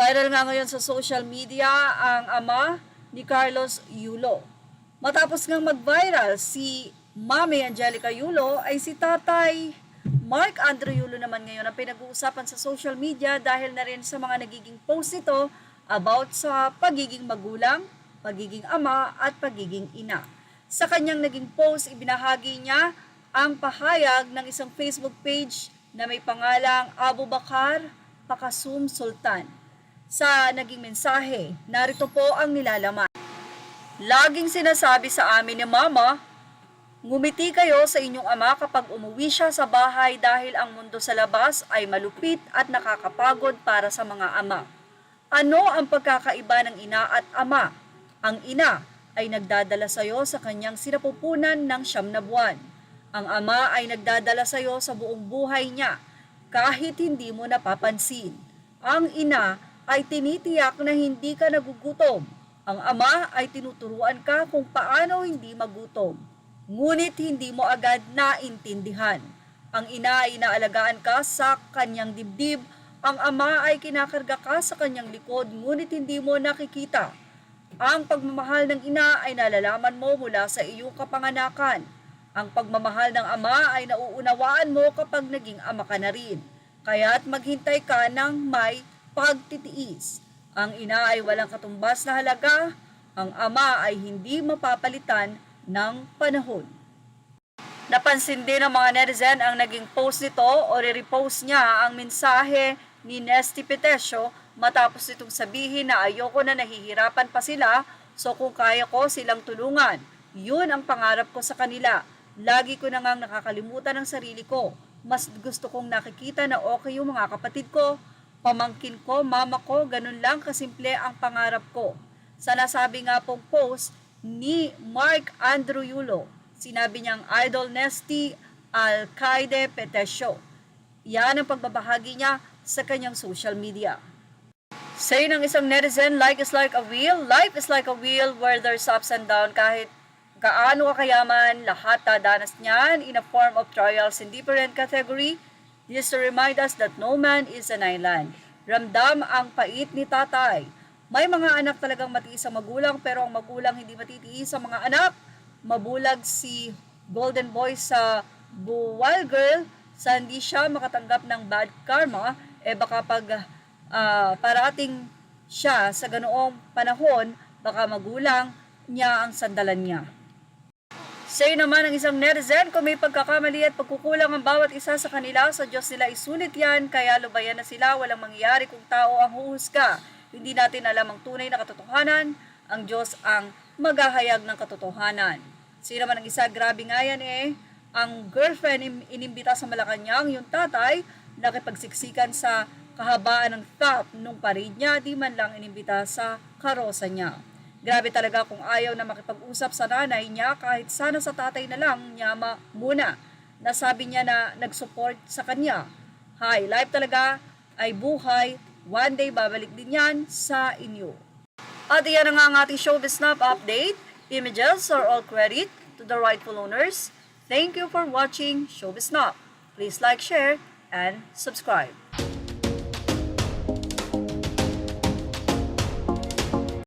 Viral nga ngayon sa social media ang ama ni Carlos Yulo. Matapos ngang mag-viral si Mami Angelica Yulo ay si Tatay Mark Andrew Yulo naman ngayon ang pinag-uusapan sa social media dahil na rin sa mga nagiging post nito about sa pagiging magulang, pagiging ama at pagiging ina. Sa kanyang naging post, ibinahagi niya ang pahayag ng isang Facebook page na may pangalang Abu Bakar Pakasum Sultan. Sa naging mensahe, narito po ang nilalaman. Laging sinasabi sa amin ni Mama, ngumiti kayo sa inyong ama kapag umuwi siya sa bahay dahil ang mundo sa labas ay malupit at nakakapagod para sa mga ama. Ano ang pagkakaiba ng ina at ama? Ang ina ay nagdadala sa iyo sa kanyang sinapupunan ng 9 na buwan. Ang ama ay nagdadala sa iyo sa buong buhay niya kahit hindi mo napapansin. Ang ina ay tinitiyak na hindi ka nagugutom. Ang ama ay tinuturuan ka kung paano hindi magutom. Ngunit hindi mo agad naintindihan. Ang ina ay inaalagaan ka sa kanyang dibdib. Ang ama ay kinakarga ka sa kanyang likod, ngunit hindi mo nakikita. Ang pagmamahal ng ina ay nalalaman mo mula sa iyong kapanganakan. Ang pagmamahal ng ama ay nauunawaan mo kapag naging ama ka na rin. Kaya't maghintay ka ng may pagtitiis. Ang ina ay walang katumbas na halaga. Ang ama ay hindi mapapalitan ng panahon. Napansin din ng mga netizen ang naging post nito o re-repost niya ang mensahe ni Nesty Petesio matapos itong sabihin na ayoko na nahihirapan pa sila, so kung kaya ko silang tulungan. Yun ang pangarap ko sa kanila. Lagi ko na ngang nakakalimutan ang sarili ko. Mas gusto kong nakikita na okay yung mga kapatid ko, pamangkin ko, mama ko, ganun lang kasimple ang pangarap ko. Sa nasabi nga pong post ni Mark Andrew Yulo, sinabi niyang Idol Nesty Alcaide Petesio. Yan ang pagbabahagi niya sa kanyang social media. Say ng isang netizen, life is like a wheel where there's ups and down. Kahit gaano ka kayaman, lahat dadanas niyan in a form of trials in different category. This to remind us that no man is an island. Ramdam ang pait ni tatay. May mga anak talagang matiis ang magulang, pero ang magulang hindi matitiis sa mga anak. Mabulag si Golden Boy sa Buwal Girl sa hindi siya makatanggap ng bad karma, baka pag parating siya sa ganoong panahon, baka magulang niya ang sandalan niya. Say naman ng isang netizen, kung may pagkakamali at pagkukulang ang bawat isa sa kanila, sa Diyos nila isulit yan, kaya lubayan na sila, walang mangyayari kung tao ang huhusga. Hindi natin alam ang tunay na katotohanan, ang Diyos ang maghahayag ng katotohanan. Say naman ng isa, grabe nga yan ang girlfriend inimbita sa Malacanang, yung tatay, nakipagsiksikan sa kahabaan ng top nung parade niya, di man lang inimbita sa karosa niya. Grabe talaga kung ayaw na makipag-usap sa nanay niya, kahit sana sa tatay na lang niya muna. Nasabi niya na nag-support sa kanya. Hi, life talaga ay buhay. One day babalik din yan sa inyo. At iyan na nga ang ating Showbiz Snap update. Images are all credit to the rightful owners. Thank you for watching Showbiz Snap. Please like, share, and subscribe.